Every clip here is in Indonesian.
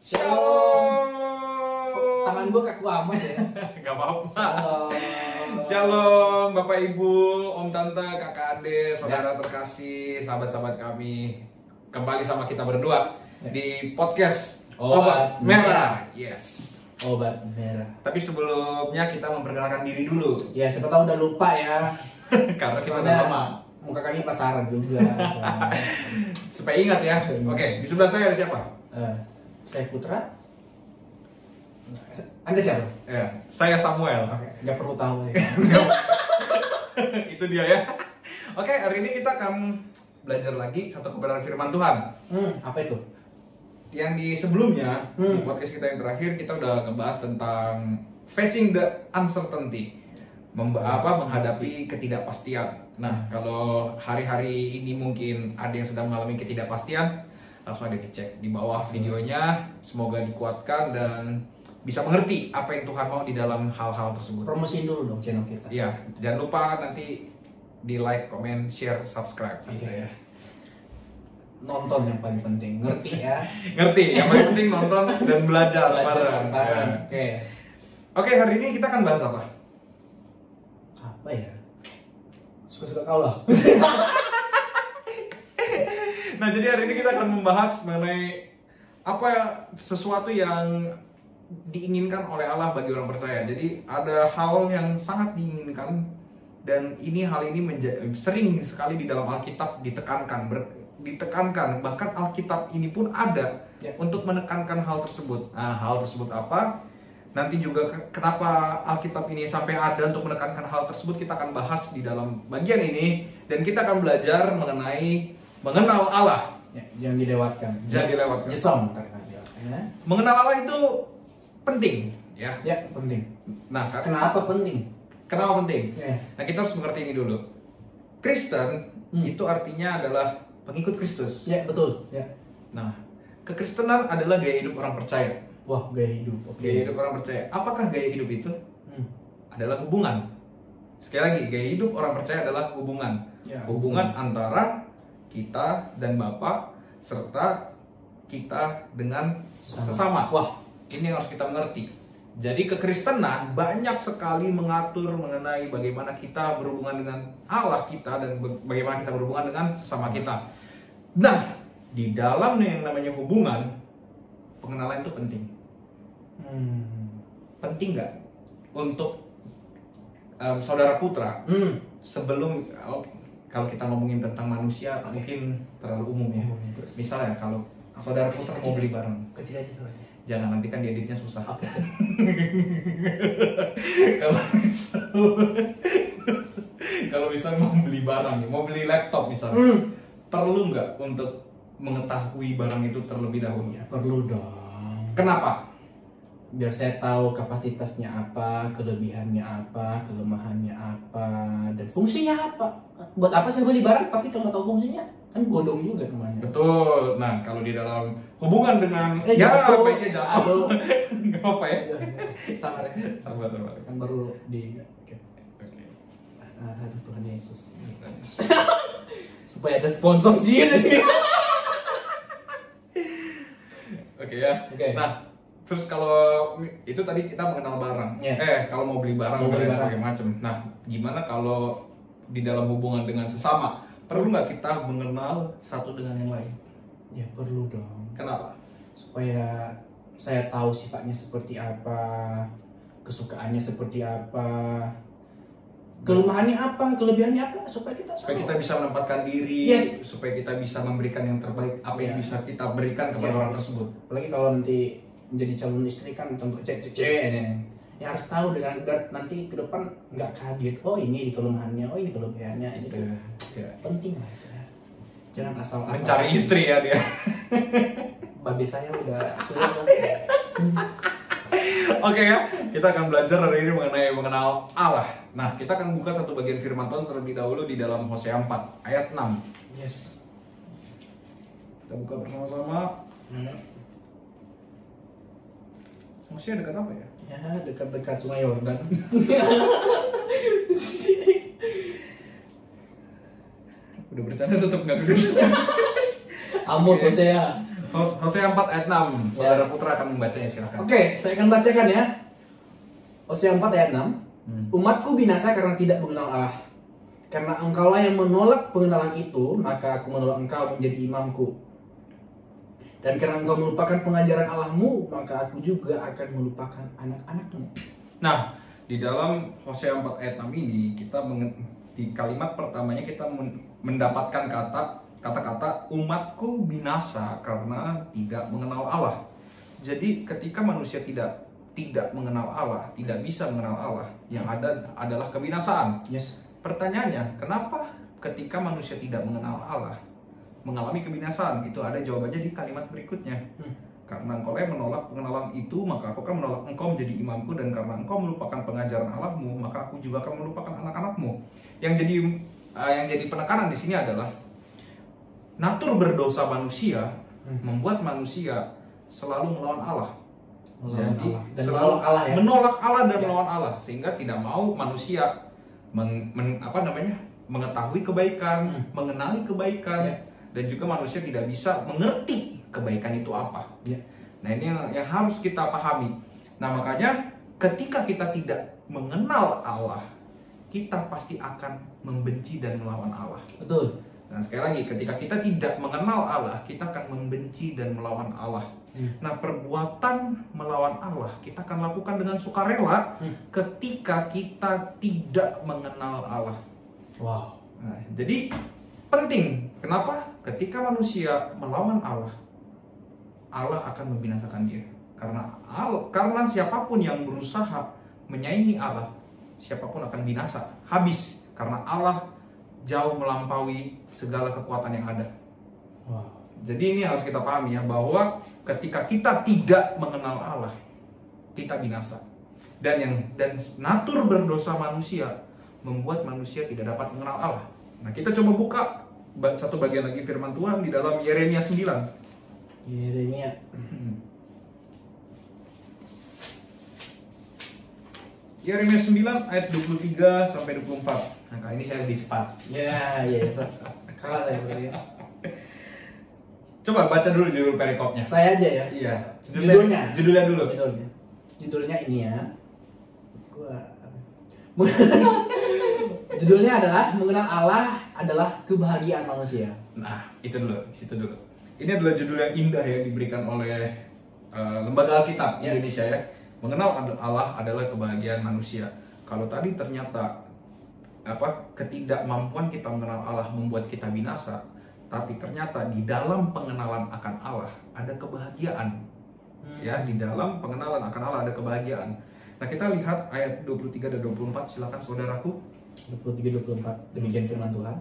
Shalom. Tangan gue kaku amat ya. Gak apa-apa. Shalom. Shalom Bapak Ibu, Om Tante, Kakak Ade, saudara terkasih, sahabat-sahabat kami. Kembali sama kita berdua di podcast Obat Merah. Yes. Obat Merah. Tapi sebelumnya kita memperkenalkan diri dulu. Ya siapa tahu udah lupa ya. Karena kita udah lama. Muka kami pasaran juga. Supaya ingat ya. Oke, di sebelah saya ada siapa? Saya Putra. Anda siapa? Ya, saya Samuel. Oke, nggak perlu tahu ya. Itu dia ya. Oke, hari ini kita akan belajar lagi satu kebenaran firman Tuhan. Apa itu? Yang di sebelumnya, di podcast kita yang terakhir, kita udah ngebahas tentang facing the uncertainty. Menghadapi ketidakpastian. Nah, kalau hari-hari ini mungkin ada yang sedang mengalami ketidakpastian, langsung ada dicek di bawah videonya. Semoga dikuatkan dan bisa mengerti apa yang Tuhan mau di dalam hal-hal tersebut. Promosiin dulu dong channel kita. Iya, jangan lupa nanti di like, comment, share, subscribe. Gitu ya. Nonton yang paling penting, ngerti ya. Ngerti, yang paling penting nonton dan belajar bareng. Oke. Oke, hari ini kita akan bahas apa? Apa ya? Suka-suka kau lah. Nah, jadi hari ini kita akan membahas mengenai apa sesuatu yang diinginkan oleh Allah bagi orang percaya. Jadi ada hal yang sangat diinginkan dan hal ini sering sekali di dalam Alkitab ditekankan, bahkan Alkitab ini pun ada untuk menekankan hal tersebut. Nah, hal tersebut apa? Nanti juga kenapa Alkitab ini sampai ada untuk menekankan hal tersebut kita akan bahas di dalam bagian ini, dan kita akan belajar mengenal Allah. Ya, jangan dilewatkan. Jangan dilewatkan. Nyesam. Mengenal Allah itu penting, ya. Ya, penting. Nah, Kenapa penting? kenapa penting? Ya. Nah, kita harus mengerti ini dulu. Kristen itu artinya adalah pengikut Kristus. Ya, betul. Ya. Nah, kekristenan adalah gaya hidup orang percaya. Wah, gaya hidup. Oke. Gaya hidup orang percaya. Apakah gaya hidup itu? Adalah hubungan. Sekali lagi, gaya hidup orang percaya adalah hubungan. Ya, Hubungan antara kita dan Bapa serta kita dengan sesama. Wah, ini yang harus kita mengerti. Jadi kekristenan banyak sekali mengatur mengenai bagaimana kita berhubungan dengan Allah kita dan bagaimana kita berhubungan dengan sesama kita. Nah, di dalam yang namanya hubungan, pengenalan itu penting. Penting nggak untuk saudara Putra sebelum kalau kita ngomongin tentang manusia mungkin terlalu umum ya. Terus. Misalnya kalau saudara Putra mau beli barang, Kecil aja soalnya. jangan, nanti kan dieditnya susah. Oke. Kalau misalnya mau beli barang, mau beli laptop misalnya, perlu nggak untuk mengetahui barang itu terlebih dahulu? Ya, perlu dong. Kenapa? Biar saya tahu kapasitasnya apa, kelebihannya apa, kelemahannya apa, dan fungsinya apa. Buat apa saya beli barang tapi kalau tahu fungsinya? Kan bodong juga kemana. Betul. Nah, kalau di dalam hubungan dengan jatuh. baiknya jatuh. Aduh. Nggak apa ya? Sabar ya. Sabar. Kan baru di Oke. aduh Tuhan Yesus. Supaya ada sponsor sih. Oke ya. Oke. Nah, terus kalau itu tadi kita mengenal barang. Kalau mau beli barang dan segala macam. Nah, gimana kalau di dalam hubungan dengan sesama? Perlu nggak kita mengenal satu dengan yang lain? Ya perlu dong. Kenapa? Supaya saya tahu sifatnya seperti apa, kesukaannya seperti apa, kelemahannya apa, kelebihannya apa, supaya kita bisa menempatkan diri, Yes. supaya kita bisa memberikan yang terbaik apa yang bisa kita berikan kepada orang tersebut. Apalagi kalau nanti menjadi calon istri kan contoh cewek ya harus tahu dengan nanti ke depan nggak kaget, oh ini kelemahannya, oh ini kelebihannya, itu penting lah ya. Jangan asal Mencari istri ya dia. babe saya udah tua. Oke ya, kita akan belajar hari ini mengenai mengenal Allah. Nah, kita akan buka satu bagian firman Tuhan terlebih dahulu di dalam Hosea 4 ayat 6. Yes. Kita buka bersama-sama. Hosea dekat apa ya? Ya, dekat-dekat Sungai Yordan. Udah bercanda tetap nggak bercanda. Amos Hosea. Hosea 4 ayat 6. Saudara Putra akan membacanya, silakan. Oke, saya akan bacakan ya. Hosea 4 ayat 6. Umatku binasa karena tidak mengenal Allah. Karena engkaulah yang menolak pengenalan itu, maka aku menolak engkau menjadi imamku. Dan karena engkau melupakan pengajaran Allahmu, maka aku juga akan melupakan anak-anakmu. Nah, di dalam Hosea 4 ayat 6 ini, di kalimat pertamanya kita mendapatkan kata-kata umatku binasa karena tidak mengenal Allah. Jadi ketika manusia tidak mengenal Allah, tidak bisa mengenal Allah, yang ada adalah kebinasaan. Yes. Pertanyaannya, kenapa ketika manusia tidak mengenal Allah mengalami kebinasaan? Itu ada jawabannya di kalimat berikutnya. Karena engkau yang menolak pengenalan itu, maka aku akan menolak engkau menjadi imamku, dan karena engkau melupakan pengajaran Allahmu, maka aku juga akan melupakan anak-anakmu. Yang jadi penekanan di sini adalah natur berdosa manusia membuat manusia selalu melawan Allah. Jadi selalu menolak Allah dan melawan Allah, sehingga tidak mau manusia mengetahui kebaikan, mengenali kebaikan, dan juga manusia tidak bisa mengerti kebaikan itu apa. Nah, ini yang harus kita pahami. Nah, makanya ketika kita tidak mengenal Allah, kita pasti akan membenci dan melawan Allah. Betul. Nah, sekali lagi, ketika kita tidak mengenal Allah, kita akan membenci dan melawan Allah. Nah, perbuatan melawan Allah kita akan lakukan dengan sukarela ketika kita tidak mengenal Allah. Wow. Nah, jadi penting. Kenapa? Ketika manusia melawan Allah, Allah akan membinasakan dia. Karena siapapun yang berusaha menyaingi Allah, siapapun akan binasa, habis. Karena Allah jauh melampaui segala kekuatan yang ada. Wow. Jadi ini harus kita pahami ya, bahwa ketika kita tidak mengenal Allah, kita binasa. Dan natur berdosa manusia membuat manusia tidak dapat mengenal Allah. Nah, kita coba buka satu bagian lagi firman Tuhan di dalam Yeremia 9. Yeremia. Yeremia 9 ayat 23 sampai 24. Nah, kali ini saya lebih cepat. Ya. Kalah saya berarti. Coba baca dulu judul perikopnya. Saya aja ya. Iya. Judulnya dulu. Judulnya ini ya. Judulnya adalah mengenal Allah adalah kebahagiaan manusia. Nah, itu dulu, situ dulu. Ini adalah judul yang indah yang diberikan oleh Lembaga Alkitab Indonesia ya. Mengenal Allah adalah kebahagiaan manusia. Kalau tadi ternyata ketidakmampuan kita mengenal Allah membuat kita binasa, tapi ternyata di dalam pengenalan akan Allah ada kebahagiaan. Ya, di dalam pengenalan akan Allah ada kebahagiaan. Nah, kita lihat ayat 23 dan 24, silakan saudaraku. 23-24, demikian firman Tuhan.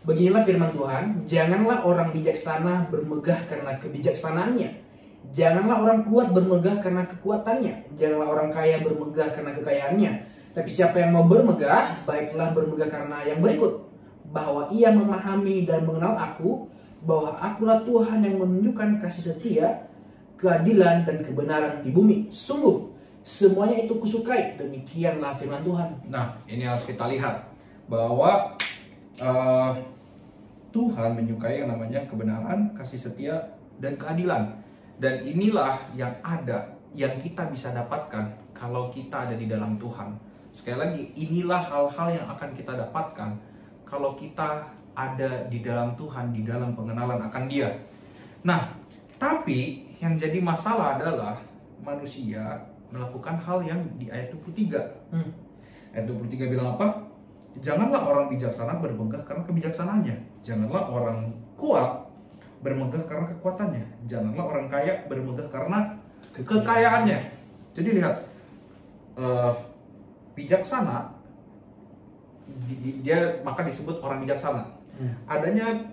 Beginilah firman Tuhan, janganlah orang bijaksana bermegah karena kebijaksanaannya. Janganlah orang kuat bermegah karena kekuatannya. Janganlah orang kaya bermegah karena kekayaannya. Tapi siapa yang mau bermegah, baiklah bermegah karena yang berikut, bahwa ia memahami dan mengenal aku, bahwa akulah Tuhan yang menunjukkan kasih setia, keadilan dan kebenaran di bumi. Sungguh semuanya itu kusukai. Demikianlah firman Tuhan. Nah, ini harus kita lihat bahwa Tuhan menyukai yang namanya kebenaran, kasih setia, dan keadilan. Dan inilah yang ada, yang kita bisa dapatkan kalau kita ada di dalam Tuhan. Sekali lagi, inilah hal-hal yang akan kita dapatkan kalau kita ada di dalam Tuhan, di dalam pengenalan akan Dia. Nah, tapi yang jadi masalah adalah manusia melakukan hal yang di ayat 23. Ayat 23 bilang apa? Janganlah orang bijaksana bermegah karena kebijaksanaannya. Janganlah orang kuat bermegah karena kekuatannya. Janganlah orang kaya bermegah karena kekayaannya. Jadi lihat, bijaksana, dia maka disebut orang bijaksana. Adanya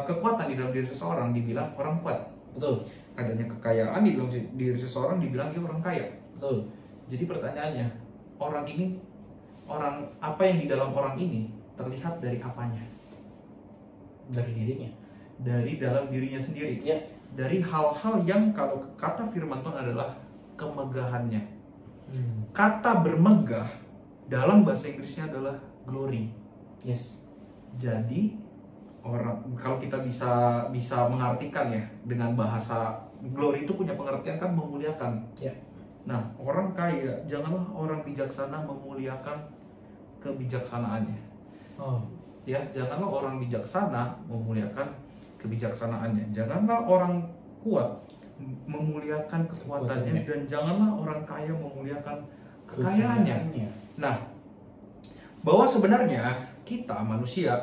kekuatan di dalam diri seseorang dibilang orang kuat. Betul. Adanya kekayaan di dalam diri seseorang dibilang dia orang kaya. Betul. Jadi pertanyaannya, orang apa yang di dalam orang ini terlihat dari apanya? Dari dirinya. Dari dalam dirinya sendiri. Ya. Dari hal-hal yang kalau kata firman Tuhan adalah kemegahannya. Kata bermegah dalam bahasa Inggrisnya adalah glory. Yes. Jadi kalau kita bisa mengartikan ya dengan bahasa glory itu punya pengertian kan memuliakan. Ya. Nah, orang kaya janganlah orang bijaksana memuliakan kebijaksanaannya. Oh. Ya, janganlah orang bijaksana memuliakan kebijaksanaannya. Janganlah orang kuat memuliakan kekuatannya, dan janganlah orang kaya memuliakan kekayaannya. Nah, bahwa sebenarnya kita manusia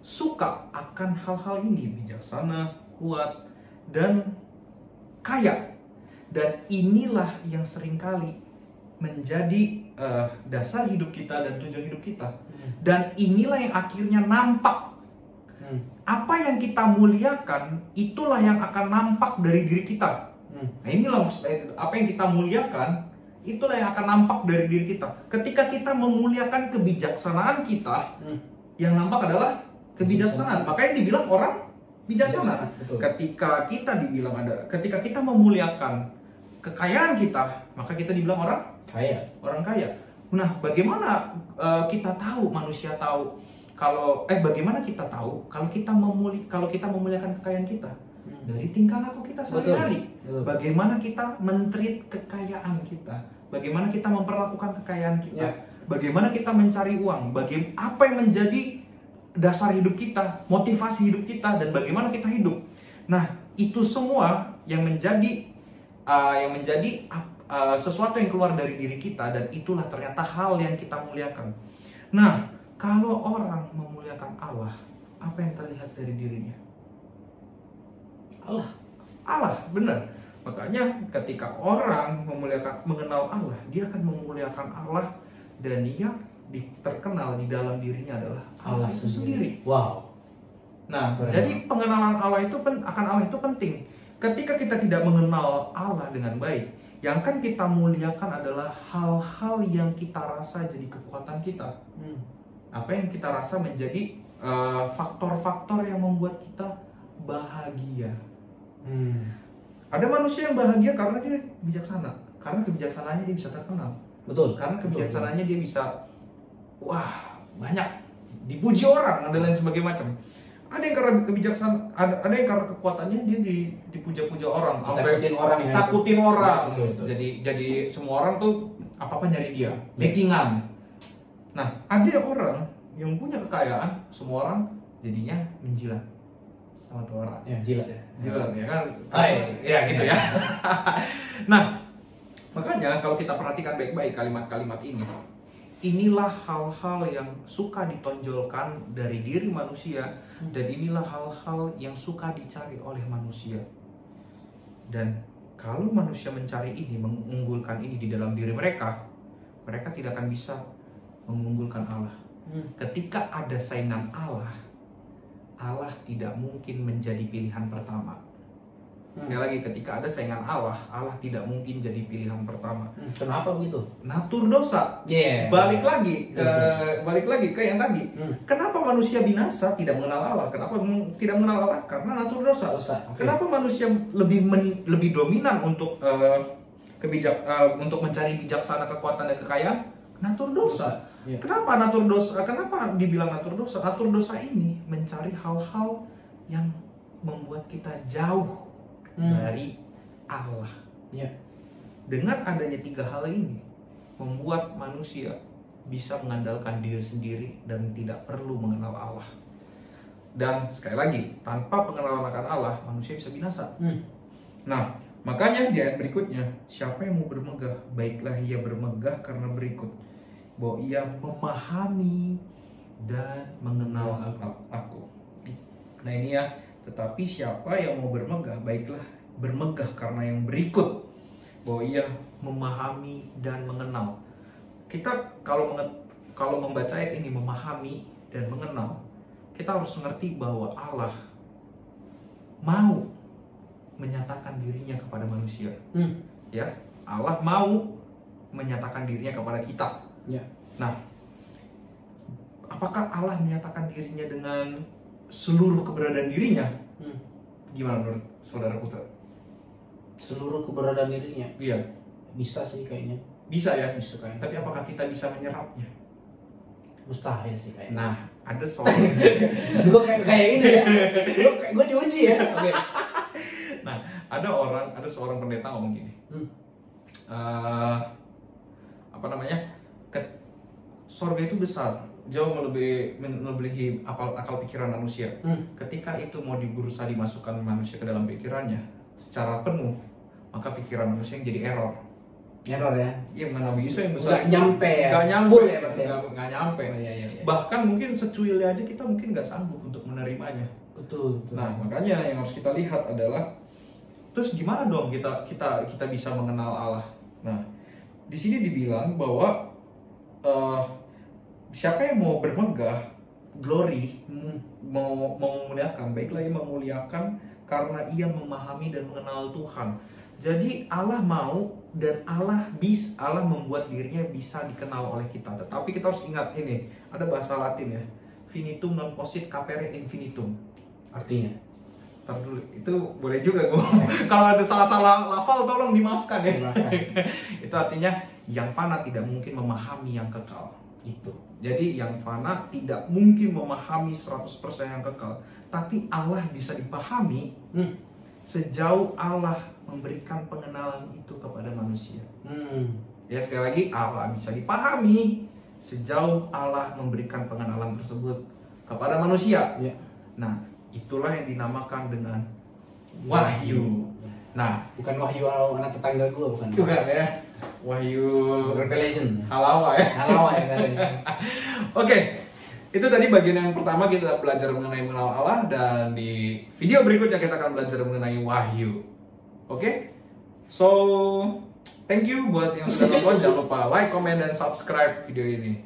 suka akan hal-hal ini, bijaksana, kuat, dan kaya. Dan inilah yang seringkali menjadi dasar hidup kita dan tujuan hidup kita. Dan inilah yang akhirnya nampak. Apa yang kita muliakan, itulah yang akan nampak dari diri kita. Nah, inilah apa yang kita muliakan, itulah yang akan nampak dari diri kita. Ketika kita memuliakan kebijaksanaan kita, yang nampak adalah kebijaksanaan. Makanya dibilang orang bijaksana. Ketika kita memuliakan kekayaan kita, maka kita dibilang orang kaya. Nah, bagaimana kita tahu, manusia tahu bagaimana kita tahu kalau kita memuliakan kekayaan kita? Dari tingkah laku kita sehari-hari. Bagaimana kita men-treat kekayaan kita? Bagaimana kita memperlakukan kekayaan kita? Bagaimana kita mencari uang? Apa yang menjadi dasar hidup kita, motivasi hidup kita, dan bagaimana kita hidup? Nah, itu semua yang menjadi sesuatu yang keluar dari diri kita, dan itulah ternyata hal yang kita muliakan. Nah, kalau orang memuliakan Allah, apa yang terlihat dari dirinya? Allah, benar. Makanya ketika orang mengenal Allah, dia akan memuliakan Allah, dan dia terkenal di dalam dirinya adalah Allah itu sendiri. Wow. Nah, jadi pengenalan Allah itu akan Allah itu penting. Ketika kita tidak mengenal Allah dengan baik, yang akan kita muliakan adalah hal-hal yang kita rasa jadi kekuatan kita. Apa yang kita rasa menjadi faktor-faktor yang membuat kita bahagia. Ada manusia yang bahagia karena dia bijaksana, karena kebijaksanaannya dia bisa terkenal. Betul. Karena kebijaksanaannya dia bisa, banyak dipuji orang dan lain sebagainya macam. Ada yang karena kebijaksanaan, ada yang karena kekuatannya dia dipuja-puja orang, ditakutin orang. Betul. Jadi semua orang tuh apa-apa nyari dia, backingan. Nah, ada orang yang punya kekayaan, semua orang jadinya menjilat sama tuh orang. Jilat ya kan? Ya gitu ya. Nah, makanya kalau kita perhatikan baik-baik kalimat-kalimat ini, inilah hal-hal yang suka ditonjolkan dari diri manusia, dan inilah hal-hal yang suka dicari oleh manusia. Dan kalau manusia mencari ini, mengunggulkan ini di dalam diri mereka, mereka tidak akan bisa mengunggulkan Allah. Ketika ada saingan Allah, Allah tidak mungkin menjadi pilihan pertama. Sekali lagi, ketika ada saingan Allah, Allah tidak mungkin jadi pilihan pertama. Kenapa begitu? Natur dosa. Balik lagi ke yang tadi. Kenapa manusia binasa? Tidak mengenal Allah. Kenapa tidak mengenal Allah? Karena natur dosa. Kenapa manusia lebih dominan untuk untuk mencari bijaksana, kekuatan, dan kekayaan? Natur dosa. Kenapa natur dosa? Kenapa dibilang natur dosa? Natur dosa ini mencari hal-hal yang membuat kita jauh dari Allah. Dengan adanya 3 hal ini, membuat manusia bisa mengandalkan diri sendiri dan tidak perlu mengenal Allah. Dan sekali lagi, tanpa pengenalan akan Allah, manusia bisa binasa. Nah, makanya di ayat berikutnya, siapa yang mau bermegah, baiklah ia bermegah karena berikut, bahwa ia memahami dan mengenal aku. Nah ini ya, tetapi siapa yang mau bermegah, baiklah bermegah karena yang berikut, bahwa ia memahami dan mengenal. Kita kalau membaca ayat ini, memahami dan mengenal, kita harus mengerti bahwa Allah mau menyatakan dirinya kepada manusia. Ya, Allah mau menyatakan dirinya kepada kita. Nah, apakah Allah menyatakan dirinya dengan seluruh keberadaan dirinya? Gimana menurut saudara Putra? Seluruh keberadaan dirinya? Iya. Bisa sih kayaknya. Bisa ya? Bisa kayaknya. Tapi apakah kita bisa menyerapnya? Mustahil sih kayaknya. Nah, ada seorang Gue kayak ini ya. Gue diuji ya. Oke. nah ada seorang pendeta ngomong gini, apa namanya, sorga itu besar, jauh melebihi akal pikiran manusia. Ketika itu mau berusaha dimasukkan manusia ke dalam pikirannya secara penuh, maka pikiran manusia yang jadi error ya. Iya, mana bisa yang besar nggak nyampe ya, nggak nyampe full ya, nggak nyampe. Oh, iya. Bahkan mungkin secuilnya aja kita mungkin nggak sanggup untuk menerimanya. Betul. Nah, makanya yang harus kita lihat adalah, terus gimana dong kita bisa mengenal Allah. Nah, di sini dibilang bahwa siapa yang mau bermegah glory, mau memuliakan, baiklah ia memuliakan karena ia memahami dan mengenal Tuhan. Jadi Allah mau dan Allah membuat dirinya bisa dikenal oleh kita. Tetapi kita harus ingat ini, ada bahasa Latin ya, finitum non possit capere infinitum. Artinya? Ntar dulu, itu boleh juga gue. Kalau ada salah-salah lafal tolong dimaafkan ya. Itu artinya yang fana tidak mungkin memahami yang kekal. Itu. Jadi yang fana tidak mungkin memahami 100% yang kekal. Tapi Allah bisa dipahami sejauh Allah memberikan pengenalan itu kepada manusia. Ya, sekali lagi, Allah bisa dipahami sejauh Allah memberikan pengenalan tersebut kepada manusia. Ya. Nah, itulah yang dinamakan dengan wahyu. Nah, bukan wahyu anak tetangga gue, bukan. Bukan ya. Wahyu Revelation. Halawa ya. Halawa ya katanya. Oke. Itu tadi bagian yang pertama, kita belajar mengenai mengenal Allah, dan di video berikutnya kita akan belajar mengenai wahyu. Oke? So, thank you buat yang sudah nonton. Jangan lupa like, comment, dan subscribe video ini.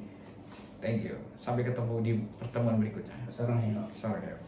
Thank you. Sampai ketemu di pertemuan berikutnya. Sarang ya. Sarang ya.